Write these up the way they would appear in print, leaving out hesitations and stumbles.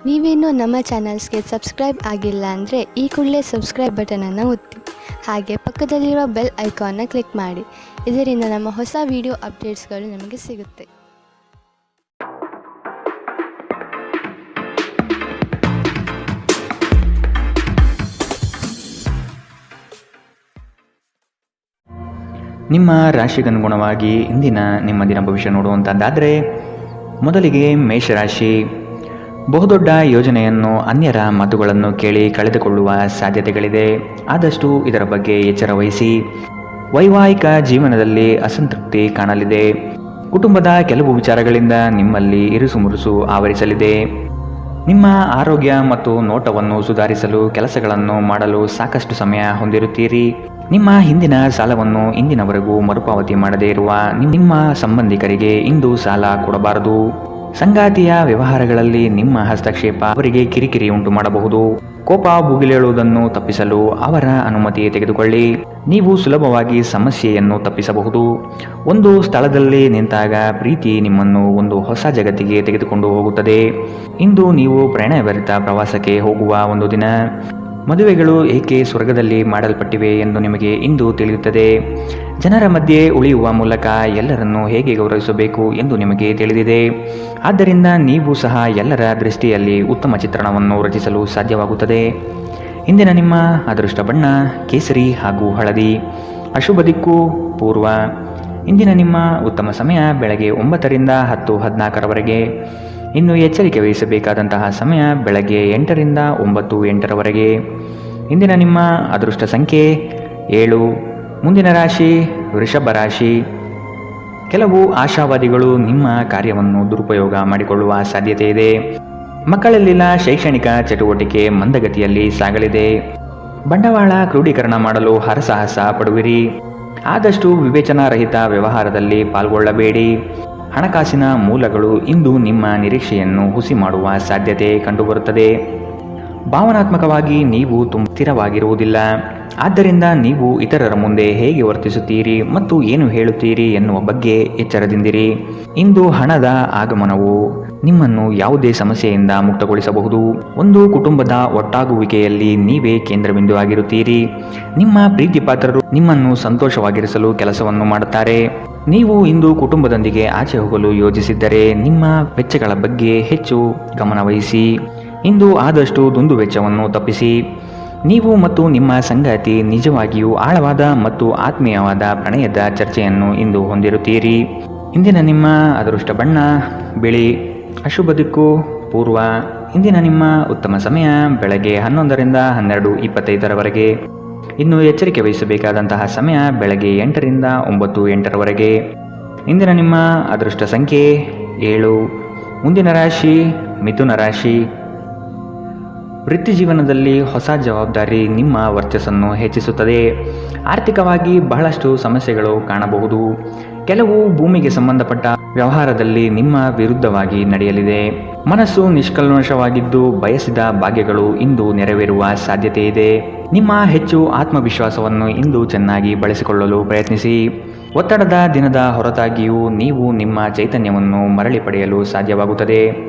ನೀವೇನೂ ನಮ್ಮ ಚಾನಲ್ಸ್ಗೆ ಸಬ್ಸ್ಕ್ರೈಬ್ ಆಗಿಲ್ಲ ಅಂದರೆ ಈ ಕೂಡಲೇ ಸಬ್ಸ್ಕ್ರೈಬ್ ಬಟನನ್ನು ಒತ್ತಿ, ಹಾಗೆ ಪಕ್ಕದಲ್ಲಿರೋ ಬೆಲ್ ಐಕಾನ್ನ ಕ್ಲಿಕ್ ಮಾಡಿ. ಇದರಿಂದ ನಮ್ಮ ಹೊಸ ವಿಡಿಯೋ ಅಪ್ಡೇಟ್ಸ್ಗಳು ನಿಮಗೆ ಸಿಗುತ್ತೆ. ನಿಮ್ಮ ರಾಶಿಗನುಗುಣವಾಗಿ ಇಂದಿನ ನಿಮ್ಮ ದಿನ ಭವಿಷ್ಯ ನೋಡುವಂಥದ್ದಾದರೆ, ಮೊದಲಿಗೆ ಮೇಷರಾಶಿ. ಬಹುದೊಡ್ಡ ಯೋಜನೆಯನ್ನು, ಅನ್ಯರ ಮಾತುಗಳನ್ನು ಕೇಳಿ ಕಳೆದುಕೊಳ್ಳುವ ಸಾಧ್ಯತೆಗಳಿದೆ. ಆದಷ್ಟು ಇದರ ಬಗ್ಗೆ ಎಚ್ಚರ ವಹಿಸಿ. ವೈವಾಹಿಕ ಜೀವನದಲ್ಲಿ ಅಸಂತೃಪ್ತಿ ಕಾಣಲಿದೆ. ಕುಟುಂಬದ ಕೆಲವು ವಿಚಾರಗಳಿಂದ ನಿಮ್ಮಲ್ಲಿ ಇರುಸುಮುರುಸು ಆವರಿಸಲಿದೆ. ನಿಮ್ಮ ಆರೋಗ್ಯ ಮತ್ತು ನೋಟವನ್ನು ಸುಧಾರಿಸಲು ಕೆಲಸಗಳನ್ನು ಮಾಡಲು ಸಾಕಷ್ಟು ಸಮಯ ಹೊಂದಿರುತ್ತೀರಿ. ನಿಮ್ಮ ಹಿಂದಿನ ಸಾಲವನ್ನು ಇಂದಿನವರೆಗೂ ಮರುಪಾವತಿ ಮಾಡದೇ ಇರುವ ನಿಮ್ಮ ಸಂಬಂಧಿಕರಿಗೆ ಇಂದು ಸಾಲ ಕೊಡಬಾರದು. ಸಂಗಾತಿಯ ವ್ಯವಹಾರಗಳಲ್ಲಿ ನಿಮ್ಮ ಹಸ್ತಕ್ಷೇಪ ಅವರಿಗೆ ಕಿರಿಕಿರಿ ಉಂಟು ಮಾಡಬಹುದು. ಕೋಪ ಭುಗಿಲೇಳುವುದನ್ನು ತಪ್ಪಿಸಲು ಅವರ ಅನುಮತಿ ತೆಗೆದುಕೊಳ್ಳಿ. ನೀವು ಸುಲಭವಾಗಿ ಸಮಸ್ಯೆಯನ್ನು ತಪ್ಪಿಸಬಹುದು. ಒಂದು ಸ್ಥಳದಲ್ಲಿ ನಿಂತಾಗ ಪ್ರೀತಿ ನಿಮ್ಮನ್ನು ಒಂದು ಹೊಸ ಜಗತ್ತಿಗೆ ತೆಗೆದುಕೊಂಡು ಹೋಗುತ್ತದೆ. ಇಂದು ನೀವು ಪ್ರಣಯಭರಿತ ಪ್ರವಾಸಕ್ಕೆ ಹೋಗುವ ಒಂದು ದಿನ. ಮದುವೆಗಳು ಏಕೆ ಸ್ವರ್ಗದಲ್ಲಿ ಮಾಡಲ್ಪಟ್ಟಿವೆ ಎಂದು ನಿಮಗೆ ಇಂದು ತಿಳಿಯುತ್ತದೆ. ಜನರ ಮಧ್ಯೆ ಉಳಿಯುವ ಮೂಲಕ ಎಲ್ಲರನ್ನೂ ಹೇಗೆ ಗೌರವಿಸಬೇಕು ಎಂದು ನಿಮಗೆ ತಿಳಿದಿದೆ. ಆದ್ದರಿಂದ ನೀವು ಸಹ ಎಲ್ಲರ ದೃಷ್ಟಿಯಲ್ಲಿ ಉತ್ತಮ ಚಿತ್ರಣವನ್ನು ರಚಿಸಲು ಸಾಧ್ಯವಾಗುತ್ತದೆ. ಇಂದಿನ ನಿಮ್ಮ ಅದೃಷ್ಟ ಬಣ್ಣ ಕೇಸರಿ ಹಾಗೂ ಹಳದಿ. ಅಶುಭ ದಿಕ್ಕು ಪೂರ್ವ. ಇಂದಿನ ನಿಮ್ಮ ಉತ್ತಮ ಸಮಯ ಬೆಳಗ್ಗೆ 9ರಿಂದ 10:14ರವರೆಗೆ. ಇನ್ನು ಎಚ್ಚರಿಕೆ ವಹಿಸಬೇಕಾದಂತಹ ಸಮಯ ಬೆಳಗ್ಗೆ 8ರಿಂದ 9:08ರವರೆಗೆ. ಇಂದಿನ ನಿಮ್ಮ ಅದೃಷ್ಟ ಸಂಖ್ಯೆ 7. ಮುಂದಿನ ರಾಶಿ ವೃಷಭ ರಾಶಿ. ಕೆಲವು ಆಶಾವಾದಿಗಳು ನಿಮ್ಮ ಕಾರ್ಯವನ್ನು ದುರುಪಯೋಗ ಮಾಡಿಕೊಳ್ಳುವ ಸಾಧ್ಯತೆ ಇದೆ. ಮಕ್ಕಳಲ್ಲಿನ ಶೈಕ್ಷಣಿಕ ಚಟುವಟಿಕೆ ಮಂದಗತಿಯಲ್ಲಿ ಸಾಗಲಿದೆ. ಬಂಡವಾಳ ಕ್ರೋಢೀಕರಣ ಮಾಡಲು ಹರಸಾಹಸ ಪಡುವಿರಿ. ಆದಷ್ಟು ವಿವೇಚನಾರಹಿತ ವ್ಯವಹಾರದಲ್ಲಿ ಪಾಲ್ಗೊಳ್ಳಬೇಡಿ. ಹಣಕಾಸಿನ ಮೂಲಗಳು ಇಂದು ನಿಮ್ಮ ನಿರೀಕ್ಷೆಯನ್ನು ಹುಸಿ ಮಾಡುವ ಸಾಧ್ಯತೆ ಕಂಡುಬರುತ್ತದೆ. ಭಾವನಾತ್ಮಕವಾಗಿ ನೀವು ಸ್ಥಿರವಾಗಿರುವುದಿಲ್ಲ. ಆದ್ದರಿಂದ ನೀವು ಇತರರ ಮುಂದೆ ಹೇಗೆ ವರ್ತಿಸುತ್ತೀರಿ ಮತ್ತು ಏನು ಹೇಳುತ್ತೀರಿ ಎನ್ನುವ ಬಗ್ಗೆ ಎಚ್ಚರದಿಂದಿರಿ. ಇಂದು ಹಣದ ಆಗಮನವು ನಿಮ್ಮನ್ನು ಯಾವುದೇ ಸಮಸ್ಯೆಯಿಂದ ಮುಕ್ತಗೊಳಿಸಬಹುದು. ಒಂದು ಕುಟುಂಬದ ಒಟ್ಟಾಗುವಿಕೆಯಲ್ಲಿ ನೀವೇ ಕೇಂದ್ರಬಿಂದು ಆಗಿರುತ್ತೀರಿ. ನಿಮ್ಮ ಪ್ರೀತಿ ಪಾತ್ರರು ನಿಮ್ಮನ್ನು ಸಂತೋಷವಾಗಿರಿಸಲು ಕೆಲಸವನ್ನು ಮಾಡುತ್ತಾರೆ. ನೀವು ಇಂದು ಕುಟುಂಬದೊಂದಿಗೆ ಆಚೆ ಹೋಗಲು ಯೋಜಿಸಿದ್ದರೆ ನಿಮ್ಮ ವೆಚ್ಚಗಳ ಬಗ್ಗೆ ಹೆಚ್ಚು ಗಮನವಹಿಸಿ. ಇಂದು ಆದಷ್ಟು ದುಂದು ವೆಚ್ಚವನ್ನು ತಪ್ಪಿಸಿ. ನೀವು ಮತ್ತು ನಿಮ್ಮ ಸಂಗಾತಿ ನಿಜವಾಗಿಯೂ ಆಳವಾದ ಮತ್ತು ಆತ್ಮೀಯವಾದ ಪ್ರಣಯದ ಚರ್ಚೆಯನ್ನು ಇಂದು ಹೊಂದಿರುತ್ತೀರಿ. ಇಂದಿನ ನಿಮ್ಮ ಅದೃಷ್ಟ ಬಣ್ಣ ಬಿಳಿ. ಅಶುಭ ದಿಕ್ಕು ಪೂರ್ವ. ಇಂದಿನ ನಿಮ್ಮ ಉತ್ತಮ ಸಮಯ ಬೆಳಗ್ಗೆ 11ರಿಂದ 12:25ರವರೆಗೆ. ಇನ್ನು ಎಚ್ಚರಿಕೆ ವಹಿಸಬೇಕಾದಂತಹ ಸಮಯ ಬೆಳಗ್ಗೆ 8ರಿಂದ 9:08ರವರೆಗೆ. ಇಂದಿನ ನಿಮ್ಮ ಅದೃಷ್ಟ ಸಂಖ್ಯೆ 7. ಮುಂದಿನ ರಾಶಿ ಮಿಥುನ ರಾಶಿ. ವೃತ್ತಿ ಜೀವನದಲ್ಲಿ ಹೊಸ ಜವಾಬ್ದಾರಿ ನಿಮ್ಮ ವರ್ಚಸ್ಸನ್ನು ಹೆಚ್ಚಿಸುತ್ತದೆ. ಆರ್ಥಿಕವಾಗಿ ಬಹಳಷ್ಟು ಸಮಸ್ಯೆಗಳು ಕಾಣಬಹುದು. ಕೆಲವು ಭೂಮಿಗೆ ಸಂಬಂಧಪಟ್ಟ ವ್ಯವಹಾರದಲ್ಲಿ ನಿಮ್ಮ ವಿರುದ್ಧವಾಗಿ ನಡೆಯಲಿದೆ. ಮನಸ್ಸು ನಿಷ್ಕಲ್ಮಶವಾಗಿದ್ದು ಬಯಸಿದ ಭಾಗ್ಯಗಳು ಇಂದು ನೆರವೇರುವ ಸಾಧ್ಯತೆ ಇದೆ. ನಿಮ್ಮ ಹೆಚ್ಚು ಆತ್ಮವಿಶ್ವಾಸವನ್ನು ಇಂದು ಚೆನ್ನಾಗಿ ಬಳಸಿಕೊಳ್ಳಲು ಪ್ರಯತ್ನಿಸಿ. ಒತ್ತಡದ ದಿನದ ಹೊರತಾಗಿಯೂ ನೀವು ನಿಮ್ಮ ಚೈತನ್ಯವನ್ನು ಮರಳಿ ಪಡೆಯಲು ಸಾಧ್ಯವಾಗುತ್ತದೆ.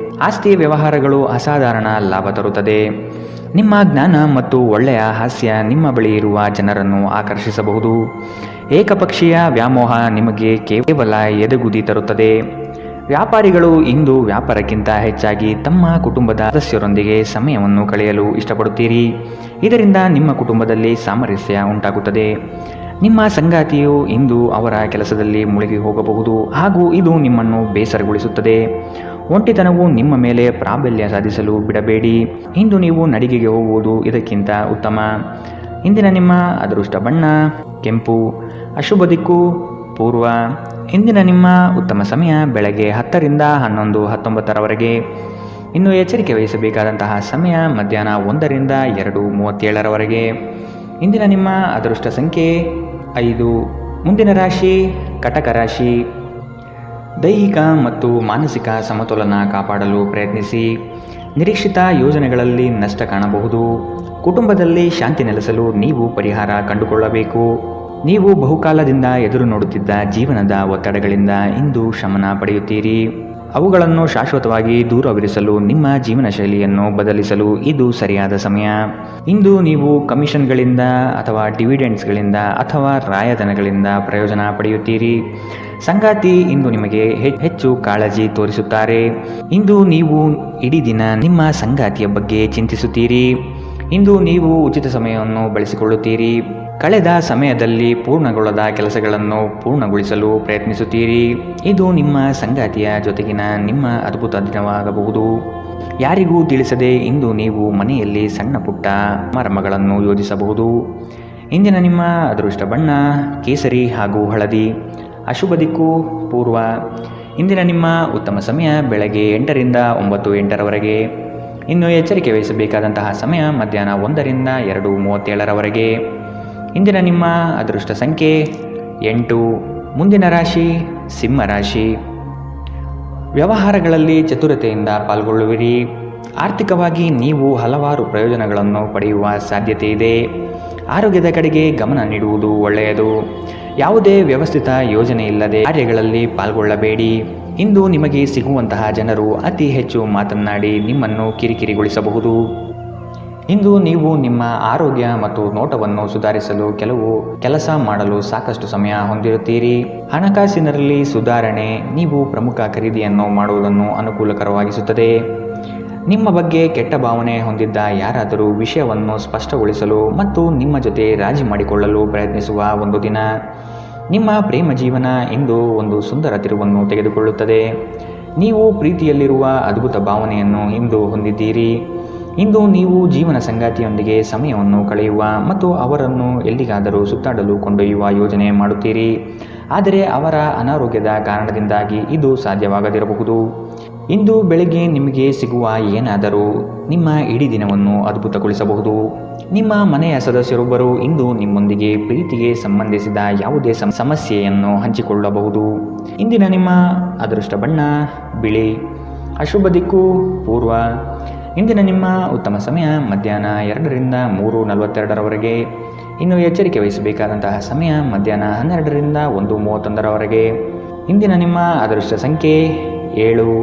ಆಸ್ತಿ ವ್ಯವಹಾರಗಳು ಅಸಾಧಾರಣ ಲಾಭ ತರುತ್ತದೆ. ನಿಮ್ಮ ಜ್ಞಾನ ಮತ್ತು ಒಳ್ಳೆಯ ಹಾಸ್ಯ ನಿಮ್ಮ ಬಳಿ ಇರುವ ಜನರನ್ನು ಆಕರ್ಷಿಸಬಹುದು. ಏಕಪಕ್ಷೀಯ ವ್ಯಾಮೋಹ ನಿಮಗೆ ಕೇವಲ ಎದೆಗುದಿ ತರುತ್ತದೆ. ವ್ಯಾಪಾರಿಗಳು ಇಂದು ವ್ಯಾಪಾರಕ್ಕಿಂತ ಹೆಚ್ಚಾಗಿ ತಮ್ಮ ಕುಟುಂಬದ ಸದಸ್ಯರೊಂದಿಗೆ ಸಮಯವನ್ನು ಕಳೆಯಲು ಇಷ್ಟಪಡುತ್ತೀರಿ. ಇದರಿಂದ ನಿಮ್ಮ ಕುಟುಂಬದಲ್ಲಿ ಸಾಮರಸ್ಯ ಉಂಟಾಗುತ್ತದೆ. ನಿಮ್ಮ ಸಂಗಾತಿಯು ಇಂದು ಅವರ ಕೆಲಸದಲ್ಲಿ ಮುಳುಗಿ ಹೋಗಬಹುದು ಹಾಗೂ ಇದು ನಿಮ್ಮನ್ನು ಬೇಸರಗೊಳಿಸುತ್ತದೆ. ಒಂಟಿತನವು ನಿಮ್ಮ ಮೇಲೆ ಪ್ರಾಬಲ್ಯ ಸಾಧಿಸಲು ಬಿಡಬೇಡಿ. ಇಂದು ನೀವು ನಡಿಗೆಗೆ ಹೋಗುವುದು ಇದಕ್ಕಿಂತ ಉತ್ತಮ. ಇಂದಿನ ನಿಮ್ಮ ಅದೃಷ್ಟ ಬಣ್ಣ ಕೆಂಪು. ಅಶುಭ ದಿಕ್ಕು ಪೂರ್ವ. ಇಂದಿನ ನಿಮ್ಮ ಉತ್ತಮ ಸಮಯ ಬೆಳಗ್ಗೆ 10ರಿಂದ 11:19ರವರೆಗೆ. ಇನ್ನು ಎಚ್ಚರಿಕೆ ವಹಿಸಬೇಕಾದಂತಹ ಸಮಯ ಮಧ್ಯಾಹ್ನ 1ರಿಂದ 2:37ರವರೆಗೆ. ಇಂದಿನ ನಿಮ್ಮ ಅದೃಷ್ಟ ಸಂಖ್ಯೆ 5. ಮುಂದಿನ ರಾಶಿ ಕಟಕ ರಾಶಿ. ದೈಹಿಕ ಮತ್ತು ಮಾನಸಿಕ ಸಮತೋಲನ ಕಾಪಾಡಲು ಪ್ರಯತ್ನಿಸಿ. ನಿರೀಕ್ಷಿತ ಯೋಜನೆಗಳಲ್ಲಿ ನಷ್ಟ ಕಾಣಬಹುದು. ಕುಟುಂಬದಲ್ಲಿ ಶಾಂತಿ ನೆಲೆಸಲು ನೀವು ಪರಿಹಾರ ಕಂಡುಕೊಳ್ಳಬೇಕು. ನೀವು ಬಹುಕಾಲದಿಂದ ಎದುರು ನೋಡುತ್ತಿದ್ದ ಜೀವನದ ಒತ್ತಡಗಳಿಂದ ಇಂದು ಶಮನ ಪಡೆಯುತ್ತೀರಿ. ಅವುಗಳನ್ನು ಶಾಶ್ವತವಾಗಿ ದೂರವಿರಿಸಲು ನಿಮ್ಮ ಜೀವನ ಶೈಲಿಯನ್ನು ಬದಲಿಸಲು ಇದು ಸರಿಯಾದ ಸಮಯ. ಇಂದು ನೀವು ಕಮಿಷನ್ಗಳಿಂದ ಅಥವಾ ಡಿವಿಡೆಂಡ್ಸ್ಗಳಿಂದ ಅಥವಾ ರಾಯಧನಗಳಿಂದ ಪ್ರಯೋಜನ ಪಡೆಯುತ್ತೀರಿ. ಸಂಗಾತಿ ಇಂದು ನಿಮಗೆ ಹೆಚ್ಚು ಕಾಳಜಿ ತೋರಿಸುತ್ತಾರೆ. ಇಂದು ನೀವು ಇಡೀ ದಿನ ನಿಮ್ಮ ಸಂಗಾತಿಯ ಬಗ್ಗೆ ಚಿಂತಿಸುತ್ತೀರಿ. ಇಂದು ನೀವು ಉಚಿತ ಸಮಯವನ್ನು ಬಳಸಿಕೊಳ್ಳುತ್ತೀರಿ. ಕಳೆದ ಸಮಯದಲ್ಲಿ ಪೂರ್ಣಗೊಳ್ಳದ ಕೆಲಸಗಳನ್ನು ಪೂರ್ಣಗೊಳಿಸಲು ಪ್ರಯತ್ನಿಸುತ್ತೀರಿ. ಇದು ನಿಮ್ಮ ಸಂಗಾತಿಯ ಜೊತೆಗಿನ ನಿಮ್ಮ ಅದ್ಭುತ ದಿನವಾಗಬಹುದು. ಯಾರಿಗೂ ತಿಳಿಸದೆ ಇಂದು ನೀವು ಮನೆಯಲ್ಲಿ ಸಣ್ಣ ಪುಟ್ಟ ಸಮಾರಂಭಗಳನ್ನು ಯೋಜಿಸಬಹುದು. ಇಂದಿನ ನಿಮ್ಮ ಅದೃಷ್ಟ ಬಣ್ಣ ಕೇಸರಿ ಹಾಗೂ ಹಳದಿ. ಅಶುಭ ದಿಕ್ಕು ಪೂರ್ವ. ಇಂದಿನ ನಿಮ್ಮ ಉತ್ತಮ ಸಮಯ ಬೆಳಗ್ಗೆ 8ರಿಂದ 9:08ರವರೆಗೆ. ಇನ್ನು ಎಚ್ಚರಿಕೆ ವಹಿಸಬೇಕಾದಂತಹ ಸಮಯ ಮಧ್ಯಾಹ್ನ 1ರಿಂದ 2:37ರವರೆಗೆ. ಇಂದಿನ ನಿಮ್ಮ ಅದೃಷ್ಟ ಸಂಖ್ಯೆ 8. ಮುಂದಿನ ರಾಶಿ ಸಿಂಹ ರಾಶಿ. ವ್ಯವಹಾರಗಳಲ್ಲಿ ಚತುರತೆಯಿಂದ ಪಾಲ್ಗೊಳ್ಳುವಿರಿ. ಆರ್ಥಿಕವಾಗಿ ನೀವು ಹಲವಾರು ಪ್ರಯೋಜನಗಳನ್ನು ಪಡೆಯುವ ಸಾಧ್ಯತೆ ಇದೆ. ಆರೋಗ್ಯದ ಕಡೆಗೆ ಗಮನ ನೀಡುವುದು ಒಳ್ಳೆಯದು. ಯಾವುದೇ ವ್ಯವಸ್ಥಿತ ಯೋಜನೆ ಇಲ್ಲದೆ ಕಾರ್ಯಗಳಲ್ಲಿ ಪಾಲ್ಗೊಳ್ಳಬೇಡಿ. ಇಂದು ನಿಮಗೆ ಸಿಗುವಂತಹ ಜನರು ಅತಿ ಹೆಚ್ಚು ಮಾತನಾಡಿ ನಿಮ್ಮನ್ನು ಕಿರಿಕಿರಿಗೊಳಿಸಬಹುದು. ಇಂದು ನೀವು ನಿಮ್ಮ ಆರೋಗ್ಯ ಮತ್ತು ನೋಟವನ್ನು ಸುಧಾರಿಸಲು ಕೆಲಸ ಮಾಡಲು ಸಾಕಷ್ಟು ಸಮಯ ಹೊಂದಿರುತ್ತೀರಿ. ಹಣಕಾಸಿನಲ್ಲಿ ಸುಧಾರಣೆ ನೀವು ಪ್ರಮುಖ ಖರೀದಿಯನ್ನು ಮಾಡುವುದನ್ನು ಅನುಕೂಲಕರವಾಗಿಸುತ್ತದೆ. ನಿಮ್ಮ ಬಗ್ಗೆ ಕೆಟ್ಟ ಭಾವನೆ ಹೊಂದಿದ್ದ ಯಾರಾದರೂ ವಿಷಯವನ್ನು ಸ್ಪಷ್ಟಗೊಳಿಸಲು ಮತ್ತು ನಿಮ್ಮ ಜೊತೆ ರಾಜಿ ಮಾಡಿಕೊಳ್ಳಲು ಪ್ರಯತ್ನಿಸುವ ಒಂದು ದಿನ. ನಿಮ್ಮ ಪ್ರೇಮ ಜೀವನ ಇಂದು ಒಂದು ಸುಂದರ ತಿರುವನ್ನು ತೆಗೆದುಕೊಳ್ಳುತ್ತದೆ. ನೀವು ಪ್ರೀತಿಯಲ್ಲಿರುವ ಅದ್ಭುತ ಭಾವನೆಯನ್ನು ಇಂದು ಹೊಂದಿದ್ದೀರಿ. ಇಂದು ನೀವು ಜೀವನ ಸಂಗಾತಿಯೊಂದಿಗೆ ಸಮಯವನ್ನು ಕಳೆಯುವ ಮತ್ತು ಅವರನ್ನು ಎಲ್ಲಿಗಾದರೂ ಸುತ್ತಾಡಲು ಕೊಂಡೊಯ್ಯುವ ಯೋಜನೆ ಮಾಡುತ್ತೀರಿ. ಆದರೆ ಅವರ ಅನಾರೋಗ್ಯದ ಕಾರಣದಿಂದಾಗಿ ಇದು ಸಾಧ್ಯವಾಗದಿರಬಹುದು. ಇಂದು ಬೆಳಗ್ಗೆ ನಿಮಗೆ ಸಿಗುವ ಏನಾದರೂ ನಿಮ್ಮ ಇಡೀ ದಿನವನ್ನು ಅದ್ಭುತಗೊಳಿಸಬಹುದು. ನಿಮ್ಮ ಮನೆಯ ಸದಸ್ಯರೊಬ್ಬರು ಇಂದು ನಿಮ್ಮೊಂದಿಗೆ ಪ್ರೀತಿಗೆ ಸಂಬಂಧಿಸಿದ ಯಾವುದೇ ಸಮಸ್ಯೆಯನ್ನು ಹಂಚಿಕೊಳ್ಳಬಹುದು. ಇಂದಿನ ನಿಮ್ಮ ಅದೃಷ್ಟ ಬಣ್ಣ ಬಿಳಿ. ಅಶುಭ ದಿಕ್ಕು ಪೂರ್ವ. ಇಂದಿನ ನಿಮ್ಮ ಉತ್ತಮ ಸಮಯ ಮಧ್ಯಾಹ್ನ 2ರಿಂದ 3:42ರವರೆಗೆ. ಇನ್ನು ಎಚ್ಚರಿಕೆ ವಹಿಸಬೇಕಾದಂತಹ ಸಮಯ ಮಧ್ಯಾಹ್ನ 12ರಿಂದ 1:31ರವರೆಗೆ. ಇಂದಿನ ನಿಮ್ಮ ಅದೃಷ್ಟ ಸಂಖ್ಯೆ 7.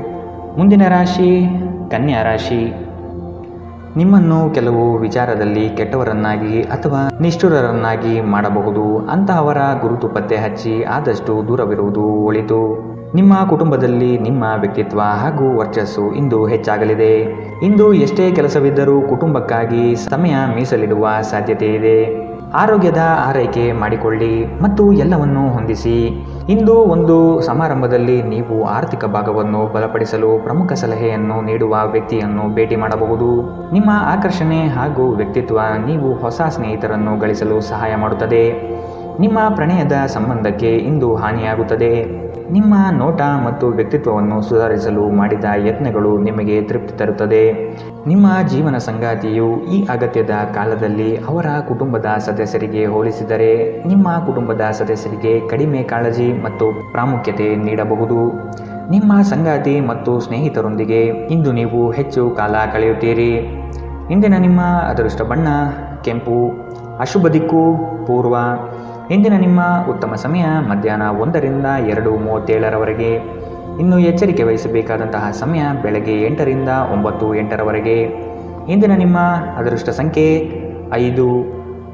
ಮುಂದಿನ ರಾಶಿ ಕನ್ಯಾ ರಾಶಿ. ನಿಮ್ಮನ್ನು ಕೆಲವು ವಿಚಾರದಲ್ಲಿ ಕೆಟ್ಟವರನ್ನಾಗಿ ಅಥವಾ ನಿಷ್ಠುರರನ್ನಾಗಿ ಮಾಡಬಹುದು. ಅಂತಹವರ ಗುರುತು ಪತ್ತೆ ಹಚ್ಚಿ ಆದಷ್ಟು ದೂರವಿರುವುದು ಒಳಿತು. ನಿಮ್ಮ ಕುಟುಂಬದಲ್ಲಿ ನಿಮ್ಮ ವ್ಯಕ್ತಿತ್ವ ಹಾಗೂ ವರ್ಚಸ್ಸು ಇಂದು ಹೆಚ್ಚಾಗಲಿದೆ. ಇಂದು ಎಷ್ಟೇ ಕೆಲಸವಿದ್ದರೂ ಕುಟುಂಬಕ್ಕಾಗಿ ಸಮಯ ಮೀಸಲಿಡುವ ಸಾಧ್ಯತೆ ಇದೆ. ಆರೋಗ್ಯದ ಆರೈಕೆ ಮಾಡಿಕೊಳ್ಳಿ ಮತ್ತು ಎಲ್ಲವನ್ನೂ ಹೊಂದಿಸಿ. ಇಂದು ಒಂದು ಸಮಾರಂಭದಲ್ಲಿ ನೀವು ಆರ್ಥಿಕ ಭಾಗವನ್ನು ಬಲಪಡಿಸಲು ಪ್ರಮುಖ ಸಲಹೆಯನ್ನು ನೀಡುವ ವ್ಯಕ್ತಿಯನ್ನು ಭೇಟಿ ಮಾಡಬಹುದು. ನಿಮ್ಮ ಆಕರ್ಷಣೆ ಹಾಗೂ ವ್ಯಕ್ತಿತ್ವ ನೀವು ಹೊಸ ಸ್ನೇಹಿತರನ್ನು ಗಳಿಸಲು ಸಹಾಯ ಮಾಡುತ್ತದೆ. ನಿಮ್ಮ ಪ್ರಣಯದ ಸಂಬಂಧಕ್ಕೆ ಇಂದು ಹಾನಿಯಾಗುತ್ತದೆ. ನಿಮ್ಮ ನೋಟ ಮತ್ತು ವ್ಯಕ್ತಿತ್ವವನ್ನು ಸುಧಾರಿಸಲು ಮಾಡಿದ ಯತ್ನಗಳು ನಿಮಗೆ ತೃಪ್ತಿ ತರುತ್ತದೆ. ನಿಮ್ಮ ಜೀವನ ಸಂಗಾತಿಯು ಈ ಅಗತ್ಯದ ಕಾಲದಲ್ಲಿ ಅವರ ಕುಟುಂಬದ ಸದಸ್ಯರಿಗೆ ಹೋಲಿಸಿದರೆ ನಿಮ್ಮ ಕುಟುಂಬದ ಸದಸ್ಯರಿಗೆ ಕಡಿಮೆ ಕಾಳಜಿ ಮತ್ತು ಪ್ರಾಮುಖ್ಯತೆ ನೀಡಬಹುದು. ನಿಮ್ಮ ಸಂಗಾತಿ ಮತ್ತು ಸ್ನೇಹಿತರೊಂದಿಗೆ ಇಂದು ನೀವು ಹೆಚ್ಚು ಕಾಲ ಕಳೆಯುತ್ತೀರಿ. ಇಂದಿನ ನಿಮ್ಮ ಅದೃಷ್ಟ ಬಣ್ಣ ಕೆಂಪು. ಅಶುಭ ದಿಕ್ಕು ಪೂರ್ವ. ಇಂದಿನ ನಿಮ್ಮ ಉತ್ತಮ ಸಮಯ ಮಧ್ಯಾಹ್ನ 1ರಿಂದ 2:37ರವರೆಗೆ. ಇನ್ನು ಎಚ್ಚರಿಕೆ ವಹಿಸಬೇಕಾದಂತಹ ಸಮಯ ಬೆಳಗ್ಗೆ 8ರಿಂದ 9:08ರವರೆಗೆ. ಇಂದಿನ ನಿಮ್ಮ ಅದೃಷ್ಟ ಸಂಖ್ಯೆ 5.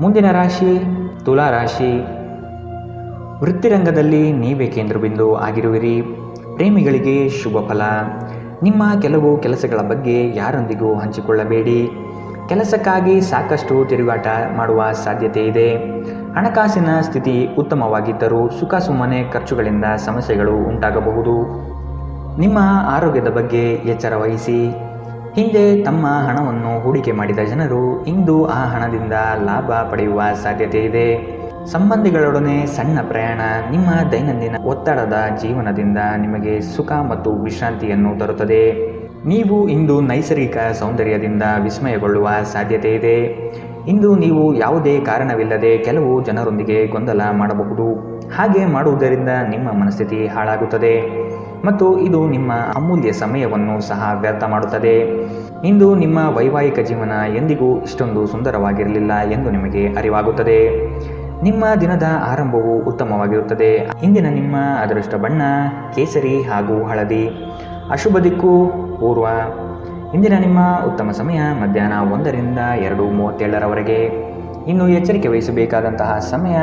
ಮುಂದಿನ ರಾಶಿ ತುಲಾ ರಾಶಿ. ವೃತ್ತಿರಂಗದಲ್ಲಿ ನೀವೇ ಕೇಂದ್ರಬಿಂದು ಆಗಿರುವಿರಿ. ಪ್ರೇಮಿಗಳಿಗೆ ಶುಭ ಫಲ. ನಿಮ್ಮ ಕೆಲವು ಕೆಲಸಗಳ ಬಗ್ಗೆ ಯಾರೊಂದಿಗೂ ಹಂಚಿಕೊಳ್ಳಬೇಡಿ. ಕೆಲಸಕ್ಕಾಗಿ ಸಾಕಷ್ಟು ತಿರುಗಾಟ ಮಾಡುವ ಸಾಧ್ಯತೆ ಇದೆ. ಹಣಕಾಸಿನ ಸ್ಥಿತಿ ಉತ್ತಮವಾಗಿದ್ದರೂ ಸುಮ್ಮನೆ ಖರ್ಚುಗಳಿಂದ ಸಮಸ್ಯೆಗಳು ಉಂಟಾಗಬಹುದು. ನಿಮ್ಮ ಆರೋಗ್ಯದ ಬಗ್ಗೆ ಎಚ್ಚರ ವಹಿಸಿ. ಹಿಂದೆ ತಮ್ಮ ಹಣವನ್ನು ಹೂಡಿಕೆ ಮಾಡಿದ ಜನರು ಇಂದು ಆ ಹಣದಿಂದ ಲಾಭ ಪಡೆಯುವ ಸಾಧ್ಯತೆ ಇದೆ. ಸಂಬಂಧಿಗಳೊಡನೆ ಸಣ್ಣ ಪ್ರಯಾಣ ನಿಮ್ಮ ದೈನಂದಿನ ಒತ್ತಡದ ಜೀವನದಿಂದ ನಿಮಗೆ ಸುಖ ಮತ್ತು ವಿಶ್ರಾಂತಿಯನ್ನು ತರುತ್ತದೆ. ನೀವು ಇಂದು ನೈಸರ್ಗಿಕ ಸೌಂದರ್ಯದಿಂದ ವಿಸ್ಮಯಗೊಳ್ಳುವ ಸಾಧ್ಯತೆ ಇದೆ. ಇಂದು ನೀವು ಯಾವುದೇ ಕಾರಣವಿಲ್ಲದೆ ಕೆಲವು ಜನರೊಂದಿಗೆ ಗೊಂದಲ ಮಾಡಬಹುದು. ಹಾಗೆ ಮಾಡುವುದರಿಂದ ನಿಮ್ಮ ಮನಸ್ಥಿತಿ ಹಾಳಾಗುತ್ತದೆ ಮತ್ತು ಇದು ನಿಮ್ಮ ಅಮೂಲ್ಯ ಸಮಯವನ್ನು ಸಹ ವ್ಯರ್ಥ ಮಾಡುತ್ತದೆ. ಇಂದು ನಿಮ್ಮ ವೈವಾಹಿಕ ಜೀವನ ಎಂದಿಗೂ ಇಷ್ಟೊಂದು ಸುಂದರವಾಗಿರಲಿಲ್ಲ ಎಂದು ನಿಮಗೆ ಅರಿವಾಗುತ್ತದೆ. ನಿಮ್ಮ ದಿನದ ಆರಂಭವು ಉತ್ತಮವಾಗಿರುತ್ತದೆ. ಇಂದಿನ ನಿಮ್ಮ ಅದೃಷ್ಟ ಬಣ್ಣ ಕೇಸರಿ ಹಾಗೂ ಹಳದಿ. ಅಶುಭ ದಿಕ್ಕು ಪೂರ್ವ. ಇಂದಿನ ನಿಮ್ಮ ಉತ್ತಮ ಸಮಯ ಮಧ್ಯಾಹ್ನ 1 ರಿಂದ 2:37ರವರೆಗೆ. ಇನ್ನು ಎಚ್ಚರಿಕೆ ವಹಿಸಬೇಕಾದಂತಹ ಸಮಯ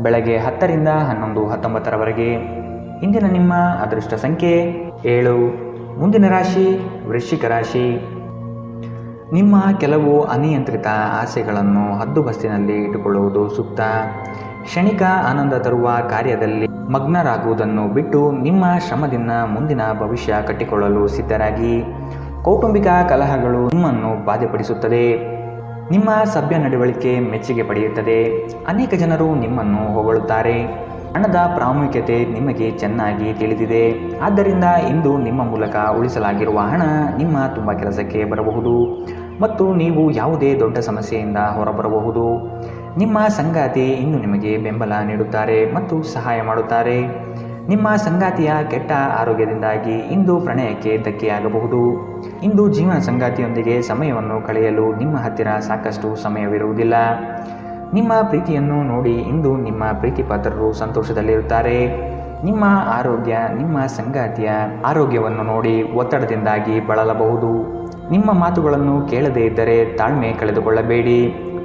ಬೆಳಗ್ಗೆ 10 ರಿಂದ 11:19ರವರೆಗೆ. ಇಂದಿನ ನಿಮ್ಮ ಅದೃಷ್ಟ ಸಂಖ್ಯೆ 7. ಮುಂದಿನ ರಾಶಿ ವೃಶ್ಚಿಕ ರಾಶಿ. ನಿಮ್ಮ ಕೆಲವು ಅನಿಯಂತ್ರಿತ ಆಸೆಗಳನ್ನು ಹದ್ದುಬಸ್ತಿನಲ್ಲಿ ಇಟ್ಟುಕೊಳ್ಳುವುದು ಸೂಕ್ತ. ಕ್ಷಣಿಕ ಆನಂದ ತರುವ ಕಾರ್ಯದಲ್ಲಿ ಮಗ್ನರಾಗುವುದನ್ನು ಬಿಟ್ಟು ನಿಮ್ಮ ಶ್ರಮದಿಂದ ಮುಂದಿನ ಭವಿಷ್ಯ ಕಟ್ಟಿಕೊಳ್ಳಲು ಸಿದ್ಧರಾಗಿ. ಕೌಟುಂಬಿಕ ಕಲಹಗಳು ನಿಮ್ಮನ್ನು ಬಾಧೆಪಡಿಸುತ್ತದೆ. ನಿಮ್ಮ ಸಭ್ಯ ನಡವಳಿಕೆ ಮೆಚ್ಚುಗೆ ಪಡೆಯುತ್ತದೆ. ಅನೇಕ ಜನರು ನಿಮ್ಮನ್ನು ಹೊಗಳುತ್ತಾರೆ. ಹಣದ ಪ್ರಾಮುಖ್ಯತೆ ನಿಮಗೆ ಚೆನ್ನಾಗಿ ತಿಳಿದಿದೆ. ಆದ್ದರಿಂದ ಇಂದು ನಿಮ್ಮ ಮೂಲಕ ಉಳಿಸಲಾಗಿರುವ ಹಣ ನಿಮ್ಮ ತುಂಬ ಕೆಲಸಕ್ಕೆ ಬರಬಹುದು ಮತ್ತು ನೀವು ಯಾವುದೇ ದೊಡ್ಡ ಸಮಸ್ಯೆಯಿಂದ ಹೊರಬರಬಹುದು. ನಿಮ್ಮ ಸಂಗಾತಿ ಇಂದು ನಿಮಗೆ ಬೆಂಬಲ ನೀಡುತ್ತಾರೆ ಮತ್ತು ಸಹಾಯ ಮಾಡುತ್ತಾರೆ. ನಿಮ್ಮ ಸಂಗಾತಿಯ ಕೆಟ್ಟ ಆರೋಗ್ಯದಿಂದಾಗಿ ಇಂದು ಪ್ರಣಯಕ್ಕೆ ಧಕ್ಕೆಯಾಗಬಹುದು. ಇಂದು ಜೀವನ ಸಂಗಾತಿಯೊಂದಿಗೆ ಸಮಯವನ್ನು ಕಳೆಯಲು ನಿಮ್ಮ ಹತ್ತಿರ ಸಾಕಷ್ಟು ಸಮಯವಿರುವುದಿಲ್ಲ. ನಿಮ್ಮ ಪ್ರೀತಿಯನ್ನು ನೋಡಿ ಇಂದು ನಿಮ್ಮ ಪ್ರೀತಿ ಪಾತ್ರರು ಸಂತೋಷದಲ್ಲಿರುತ್ತಾರೆ. ನಿಮ್ಮ ಆರೋಗ್ಯ ನಿಮ್ಮ ಸಂಗಾತಿಯ ಆರೋಗ್ಯವನ್ನು ನೋಡಿ ಒತ್ತಡದಿಂದಾಗಿ ಬಳಲಬಹುದು. ನಿಮ್ಮ ಮಾತುಗಳನ್ನು ಕೇಳದೇ ಇದ್ದರೆ ತಾಳ್ಮೆ ಕಳೆದುಕೊಳ್ಳಬೇಡಿ.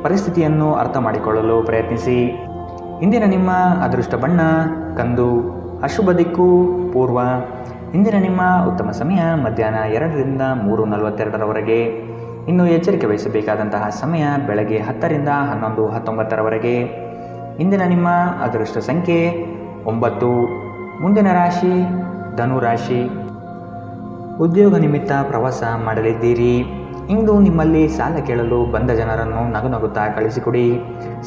ಪರಿಸ್ಥಿತಿಯನ್ನು ಅರ್ಥ ಮಾಡಿಕೊಳ್ಳಲು ಪ್ರಯತ್ನಿಸಿ. ಇಂದಿನ ನಿಮ್ಮ ಅದೃಷ್ಟ ಬಣ್ಣ ಕಂದು. ಅಶುಭ ದಿಕ್ಕು ಪೂರ್ವ. ಇಂದಿನ ನಿಮ್ಮ ಉತ್ತಮ ಸಮಯ ಮಧ್ಯಾಹ್ನ 2 ರಿಂದ 3:42ರವರೆಗೆ. ಇನ್ನು ಎಚ್ಚರಿಕೆ ವಹಿಸಬೇಕಾದಂತಹ ಸಮಯ ಬೆಳಗ್ಗೆ 10 ರಿಂದ 11:19ರವರೆಗೆ. ಇಂದಿನ ನಿಮ್ಮ ಅದೃಷ್ಟ ಸಂಖ್ಯೆ 9. ಮುಂದಿನ ರಾಶಿ ಧನು ರಾಶಿ. ಉದ್ಯೋಗ ನಿಮಿತ್ತ ಪ್ರವಾಸ ಮಾಡಲಿದ್ದೀರಿ. ಇಂದು ನಿಮ್ಮಲ್ಲಿ ಸಾಲ ಕೇಳಲು ಬಂದ ಜನರನ್ನು ನಗುನಗುತ್ತಾ ಕಳಿಸಿಕೊಡಿ.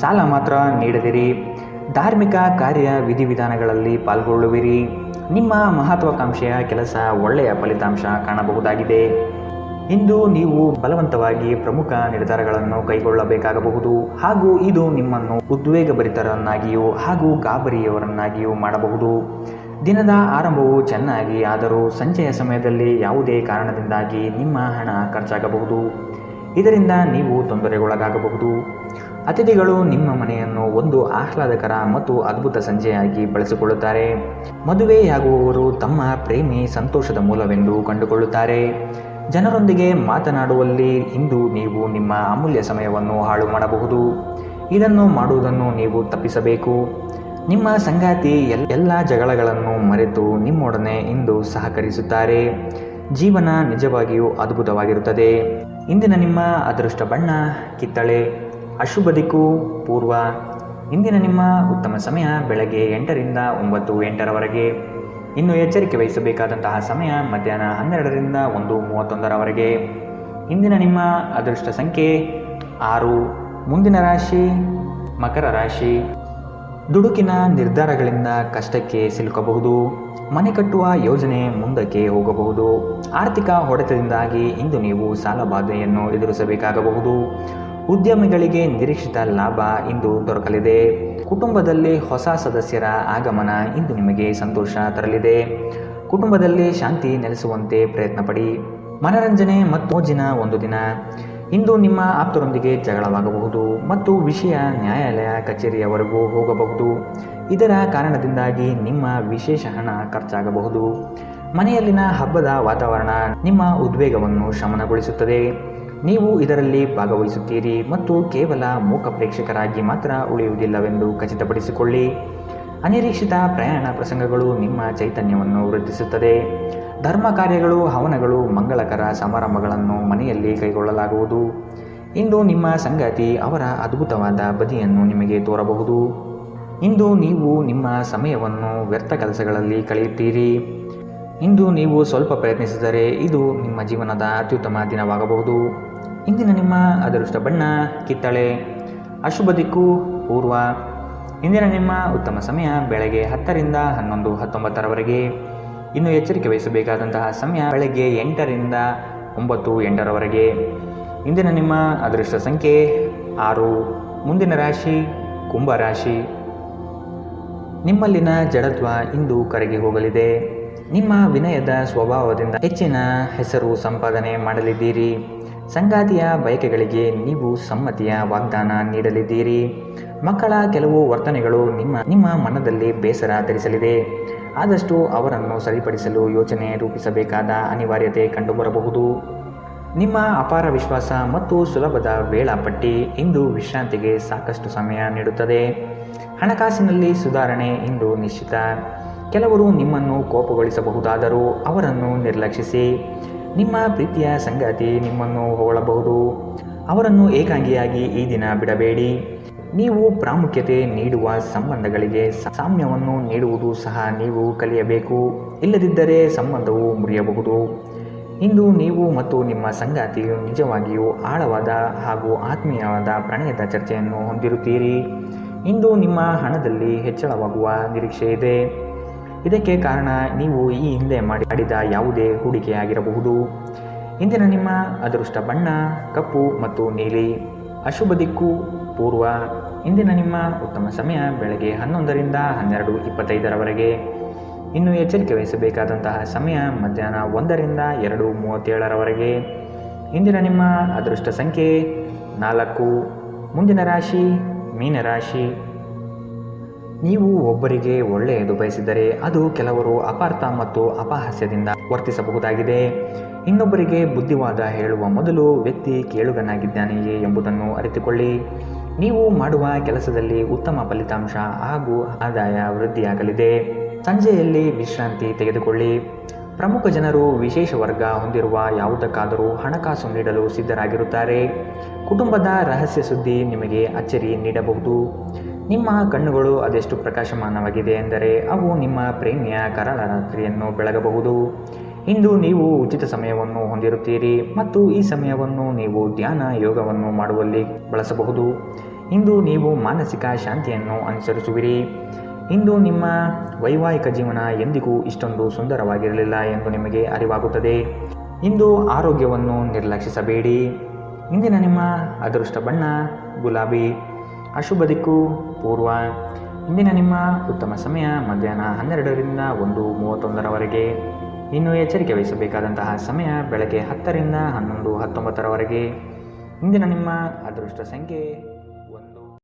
ಸಾಲ ಮಾತ್ರ ನೀಡದಿರಿ. ಧಾರ್ಮಿಕ ಕಾರ್ಯ ವಿಧಿವಿಧಾನಗಳಲ್ಲಿ ಪಾಲ್ಗೊಳ್ಳುವಿರಿ. ನಿಮ್ಮ ಮಹತ್ವಾಕಾಂಕ್ಷೆಯ ಕೆಲಸ ಒಳ್ಳೆಯ ಫಲಿತಾಂಶ ಕಾಣಬಹುದಾಗಿದೆ. ಇಂದು ನೀವು ಬಲವಂತವಾಗಿ ಪ್ರಮುಖ ನಿರ್ಧಾರಗಳನ್ನು ಕೈಗೊಳ್ಳಬೇಕಾಗಬಹುದು ಹಾಗೂ ಇದು ನಿಮ್ಮನ್ನು ಉದ್ವೇಗಭರಿತರನ್ನಾಗಿಯೂ ಹಾಗೂ ಗಾಬರಿಯವರನ್ನಾಗಿಯೂ ಮಾಡಬಹುದು. ದಿನದ ಆರಂಭವು ಚೆನ್ನಾಗಿ ಆದರೂ ಸಂಜೆಯ ಸಮಯದಲ್ಲಿ ಯಾವುದೇ ಕಾರಣದಿಂದಾಗಿ ನಿಮ್ಮ ಹಣ ಖರ್ಚಾಗಬಹುದು. ಇದರಿಂದ ನೀವು ತೊಂದರೆಗೊಳಗಾಗಬಹುದು. ಅತಿಥಿಗಳು ನಿಮ್ಮ ಮನೆಯನ್ನು ಒಂದು ಆಹ್ಲಾದಕರ ಮತ್ತು ಅದ್ಭುತ ಸಂಜೆಯಾಗಿ ಬಳಸಿಕೊಳ್ಳುತ್ತಾರೆ. ಮದುವೆಯಾಗುವವರು ತಮ್ಮ ಪ್ರೇಮಿ ಸಂತೋಷದ ಮೂಲವೆಂದು ಕಂಡುಕೊಳ್ಳುತ್ತಾರೆ. ಜನರೊಂದಿಗೆ ಮಾತನಾಡುವಲ್ಲಿ ಇಂದು ನೀವು ನಿಮ್ಮ ಅಮೂಲ್ಯ ಸಮಯವನ್ನು ಹಾಳು ಮಾಡಬಹುದು. ಇದನ್ನು ಮಾಡುವುದನ್ನು ನೀವು ತಪ್ಪಿಸಬೇಕು. ನಿಮ್ಮ ಸಂಗಾತಿ ಎಲ್ಲ ಜಗಳಗಳನ್ನು ಮರೆತು ನಿಮ್ಮೊಡನೆ ಇಂದು ಸಹಕರಿಸುತ್ತಾರೆ. ಜೀವನ ನಿಜವಾಗಿಯೂ ಅದ್ಭುತವಾಗಿರುತ್ತದೆ. ಇಂದಿನ ನಿಮ್ಮ ಅದೃಷ್ಟ ಬಣ್ಣ ಕಿತ್ತಳೆ. ಅಶುಭ ದಿಕ್ಕು ಪೂರ್ವ. ಇಂದಿನ ನಿಮ್ಮ ಉತ್ತಮ ಸಮಯ ಬೆಳಗ್ಗೆ 8 ರಿಂದ 9:08ರವರೆಗೆ. ಇನ್ನು ಎಚ್ಚರಿಕೆ ವಹಿಸಬೇಕಾದಂತಹ ಸಮಯ ಮಧ್ಯಾಹ್ನ 12 ರಿಂದ 1:31ರವರೆಗೆ. ಇಂದಿನ ನಿಮ್ಮ ಅದೃಷ್ಟ ಸಂಖ್ಯೆ 6. ಮುಂದಿನ ರಾಶಿ ಮಕರ ರಾಶಿ. ದುಡುಕಿನ ನಿರ್ಧಾರಗಳಿಂದ ಕಷ್ಟಕ್ಕೆ ಸಿಲುಕಬಹುದು. ಮನೆ ಕಟ್ಟುವ ಯೋಜನೆ ಮುಂದಕ್ಕೆ ಹೋಗಬಹುದು. ಆರ್ಥಿಕ ಹೊಡೆತದಿಂದಾಗಿ ಇಂದು ನೀವು ಸಾಲಬಾಧೆಯನ್ನು ಎದುರಿಸಬೇಕಾಗಬಹುದು. ಉದ್ಯಮಿಗಳಿಗೆ ನಿರೀಕ್ಷಿತ ಲಾಭ ಇಂದು ದೊರಕಲಿದೆ. ಕುಟುಂಬದಲ್ಲಿ ಹೊಸ ಸದಸ್ಯರ ಆಗಮನ ಇಂದು ನಿಮಗೆ ಸಂತೋಷ ತರಲಿದೆ. ಕುಟುಂಬದಲ್ಲಿ ಶಾಂತಿ ನೆಲೆಸುವಂತೆ ಪ್ರಯತ್ನಪಡಿ. ಮನರಂಜನೆ ಮತ್ತು ಮೋಜಿನ ಒಂದು ದಿನ. ಇಂದು ನಿಮ್ಮ ಆಪ್ತರೊಂದಿಗೆ ಜಗಳವಾಗಬಹುದು ಮತ್ತು ವಿಷಯ ನ್ಯಾಯಾಲಯ ಕಚೇರಿಯವರೆಗೂ ಹೋಗಬಹುದು. ಇದರ ಕಾರಣದಿಂದಾಗಿ ನಿಮ್ಮ ವಿಶೇಷ ಹಣ ಖರ್ಚಾಗಬಹುದು. ಮನೆಯಲ್ಲಿನ ಹಬ್ಬದ ವಾತಾವರಣ ನಿಮ್ಮ ಉದ್ವೇಗವನ್ನು ಶಮನಗೊಳಿಸುತ್ತದೆ. ನೀವು ಇದರಲ್ಲಿ ಭಾಗವಹಿಸುತ್ತೀರಿ ಮತ್ತು ಕೇವಲ ಮೂಕ ಪ್ರೇಕ್ಷಕರಾಗಿ ಮಾತ್ರ ಉಳಿಯುವುದಿಲ್ಲವೆಂದು ಖಚಿತಪಡಿಸಿಕೊಳ್ಳಿ. ಅನಿರೀಕ್ಷಿತ ಪ್ರಯಾಣ ಪ್ರಸಂಗಗಳು ನಿಮ್ಮ ಚೈತನ್ಯವನ್ನು ವೃದ್ಧಿಸುತ್ತದೆ. ಧರ್ಮ ಕಾರ್ಯಗಳು ಹವನಗಳು ಮಂಗಳಕರ ಸಮಾರಂಭಗಳನ್ನು ಮನೆಯಲ್ಲಿ ಕೈಗೊಳ್ಳಲಾಗುವುದು. ಇಂದು ನಿಮ್ಮ ಸಂಗಾತಿ ಅವರ ಅದ್ಭುತವಾದ ಬದಿಯನ್ನು ನಿಮಗೆ ತೋರಬಹುದು. ಇಂದು ನೀವು ನಿಮ್ಮ ಸಮಯವನ್ನು ವ್ಯರ್ಥ ಕೆಲಸಗಳಲ್ಲಿ ಕಳೆಯುತ್ತೀರಿ. ಇಂದು ನೀವು ಸ್ವಲ್ಪ ಪ್ರಯತ್ನಿಸಿದರೆ ಇದು ನಿಮ್ಮ ಜೀವನದ ಅತ್ಯುತ್ತಮ ದಿನವಾಗಬಹುದು. ಇಂದಿನ ನಿಮ್ಮ ಅದೃಷ್ಟ ಬಣ್ಣ ಕಿತ್ತಳೆ. ಅಶುಭ ದಿಕ್ಕು ಪೂರ್ವ. ಇಂದಿನ ನಿಮ್ಮ ಉತ್ತಮ ಸಮಯ ಬೆಳಗ್ಗೆ 10 ರಿಂದ 11:19ರವರೆಗೆ. ಇನ್ನು ಎಚ್ಚರಿಕೆ ವಹಿಸಬೇಕಾದಂತಹ ಸಮಯ ಬೆಳಗ್ಗೆ 8 ರಿಂದ 9:08ರವರೆಗೆ. ಇಂದಿನ ನಿಮ್ಮ ಅದೃಷ್ಟ ಸಂಖ್ಯೆ 6. ಮುಂದಿನ ರಾಶಿ ಕುಂಭರಾಶಿ. ನಿಮ್ಮಲ್ಲಿನ ಜಡತ್ವ ಇಂದು ಕರಗಿ ಹೋಗಲಿದೆ. ನಿಮ್ಮ ವಿನಯದ ಸ್ವಭಾವದಿಂದ ಹೆಚ್ಚಿನ ಹೆಸರು ಸಂಪಾದನೆ ಮಾಡಲಿದ್ದೀರಿ. ಸಂಗಾತಿಯ ಬಯಕೆಗಳಿಗೆ ನೀವು ಸಮ್ಮತಿಯ ವಾಗ್ದಾನ ನೀಡಲಿದ್ದೀರಿ. ಮಕ್ಕಳ ಕೆಲವು ವರ್ತನೆಗಳು ನಿಮ್ಮ ಮನದಲ್ಲಿ ಬೇಸರ ತರಿಸಲಿದೆ. ಆದಷ್ಟು ಅವರನ್ನು ಸರಿಪಡಿಸಲು ಯೋಚನೆ ರೂಪಿಸಬೇಕಾದ ಅನಿವಾರ್ಯತೆ ಕಂಡುಬರಬಹುದು. ನಿಮ್ಮ ಅಪಾರ ವಿಶ್ವಾಸ ಮತ್ತು ಸುಲಭದ ವೇಳಾಪಟ್ಟಿ ಇಂದು ವಿಶ್ರಾಂತಿಗೆ ಸಾಕಷ್ಟು ಸಮಯ ನೀಡುತ್ತದೆ. ಹಣಕಾಸಿನಲ್ಲಿ ಸುಧಾರಣೆ ಇಂದು ನಿಶ್ಚಿತ. ಕೆಲವರು ನಿಮ್ಮನ್ನು ಕೋಪಗೊಳಿಸಬಹುದಾದರೂ ಅವರನ್ನು ನಿರ್ಲಕ್ಷಿಸಿ. ನಿಮ್ಮ ಪ್ರೀತಿಯ ಸಂಗಾತಿ ನಿಮ್ಮನ್ನು ಹೊಗಳಬಹುದು. ಅವರನ್ನು ಏಕಾಂಗಿಯಾಗಿ ಈ ದಿನ ಬಿಡಬೇಡಿ. ನೀವು ಪ್ರಾಮುಖ್ಯತೆ ನೀಡುವ ಸಂಬಂಧಗಳಿಗೆ ಸಾಮ್ಯವನ್ನು ನೀಡುವುದು ಸಹ ನೀವು ಕಲಿಯಬೇಕು. ಇಲ್ಲದಿದ್ದರೆ ಸಂಬಂಧವು ಮುರಿಯಬಹುದು. ಇಂದು ನೀವು ಮತ್ತು ನಿಮ್ಮ ಸಂಗಾತಿಯು ನಿಜವಾಗಿಯೂ ಆಳವಾದ ಹಾಗೂ ಆತ್ಮೀಯವಾದ ಪ್ರಣಯದ ಚರ್ಚೆಯನ್ನು ಹೊಂದಿರುತ್ತೀರಿ. ಇಂದು ನಿಮ್ಮ ಹಣದಲ್ಲಿ ಹೆಚ್ಚಳವಾಗುವ ನಿರೀಕ್ಷೆ ಇದೆ. ಇದಕ್ಕೆ ಕಾರಣ ನೀವು ಈ ಹಿಂದೆ ಮಾಡಿದ ಯಾವುದೇ ಹೂಡಿಕೆಯಾಗಿರಬಹುದು. ಇಂದಿನ ನಿಮ್ಮ ಅದೃಷ್ಟ ಬಣ್ಣ ಕಪ್ಪು ಮತ್ತು ನೀಲಿ. ಅಶುಭ ದಿಕ್ಕು ಪೂರ್ವ. ಇಂದಿನ ನಿಮ್ಮ ಉತ್ತಮ ಸಮಯ ಬೆಳಗ್ಗೆ 11 ರಿಂದ 12:25 ಇನ್ನು ಎಚ್ಚರಿಕೆ ವಹಿಸಬೇಕಾದಂತಹ ಸಮಯ ಮಧ್ಯಾಹ್ನ 1 ರಿಂದ 2:37 ಇಂದಿನ ನಿಮ್ಮ ಅದೃಷ್ಟ ಸಂಖ್ಯೆ 4. ಮುಂದಿನ ರಾಶಿ ಮೀನರಾಶಿ. ನೀವು ಒಬ್ಬರಿಗೆ ಒಳ್ಳೆಯದು ಬಯಸಿದರೆ ಅದು ಕೆಲವರು ಅಪಾರ್ಥ ಮತ್ತು ಅಪಹಾಸ್ಯದಿಂದ ವರ್ತಿಸಬಹುದಾಗಿದೆ. ಇನ್ನೊಬ್ಬರಿಗೆ ಬುದ್ಧಿವಾದ ಹೇಳುವ ಮೊದಲು ವ್ಯಕ್ತಿ ಕೇಳುಗನಾಗಿದ್ದಾನೆಯೇ ಎಂಬುದನ್ನು ಅರಿತುಕೊಳ್ಳಿ. ನೀವು ಮಾಡುವ ಕೆಲಸದಲ್ಲಿ ಉತ್ತಮ ಫಲಿತಾಂಶ ಹಾಗೂ ಆದಾಯ ವೃದ್ಧಿಯಾಗಲಿದೆ. ಸಂಜೆಯಲ್ಲಿ ವಿಶ್ರಾಂತಿ ತೆಗೆದುಕೊಳ್ಳಿ. ಪ್ರಮುಖ ಜನರು ವಿಶೇಷ ವರ್ಗ ಹೊಂದಿರುವ ಯಾವುದಕ್ಕಾದರೂ ಹಣಕಾಸು ನೀಡಲು ಸಿದ್ಧರಾಗಿರುತ್ತಾರೆ. ಕುಟುಂಬದ ರಹಸ್ಯ ಸುದ್ದಿ ನಿಮಗೆ ಅಚ್ಚರಿ ನೀಡಬಹುದು. ನಿಮ್ಮ ಕಣ್ಣುಗಳು ಅದೆಷ್ಟು ಪ್ರಕಾಶಮಾನವಾಗಿದೆ ಎಂದರೆ ಅವು ನಿಮ್ಮ ಪ್ರೇಮಿಯ ಕರಾಳ ರಾತ್ರಿಯನ್ನು ಬೆಳಗಬಹುದು. ಇಂದು ನೀವು ಉಚಿತ ಸಮಯವನ್ನು ಹೊಂದಿರುತ್ತೀರಿ ಮತ್ತು ಈ ಸಮಯವನ್ನು ನೀವು ಧ್ಯಾನ ಯೋಗವನ್ನು ಮಾಡುವಲ್ಲಿ ಬಳಸಬಹುದು. ಇಂದು ನೀವು ಮಾನಸಿಕ ಶಾಂತಿಯನ್ನು ಅನುಸರಿಸುವಿರಿ. ಇಂದು ನಿಮ್ಮ ವೈವಾಹಿಕ ಜೀವನ ಎಂದಿಗೂ ಇಷ್ಟೊಂದು ಸುಂದರವಾಗಿರಲಿಲ್ಲ ಎಂದು ನಿಮಗೆ ಅರಿವಾಗುತ್ತದೆ. ಇಂದು ಆರೋಗ್ಯವನ್ನು ನಿರ್ಲಕ್ಷಿಸಬೇಡಿ. ಇಂದಿನ ನಿಮ್ಮ ಅದೃಷ್ಟ ಬಣ್ಣ ಗುಲಾಬಿ. ಅಶುಭ ದಿಕ್ಕು ಪೂರ್ವ. ಇಂದಿನ ನಿಮ್ಮ ಉತ್ತಮ ಸಮಯ ಮಧ್ಯಾಹ್ನ 12 ರಿಂದ 1:31 ಇನ್ನು ಎಚ್ಚರಿಕೆ ವಹಿಸಬೇಕಾದಂತಹ ಸಮಯ ಬೆಳಗ್ಗೆ 10 ರಿಂದ 11:19 ಇಂದಿನ ನಿಮ್ಮ ಅದೃಷ್ಟ ಸಂಖ್ಯೆ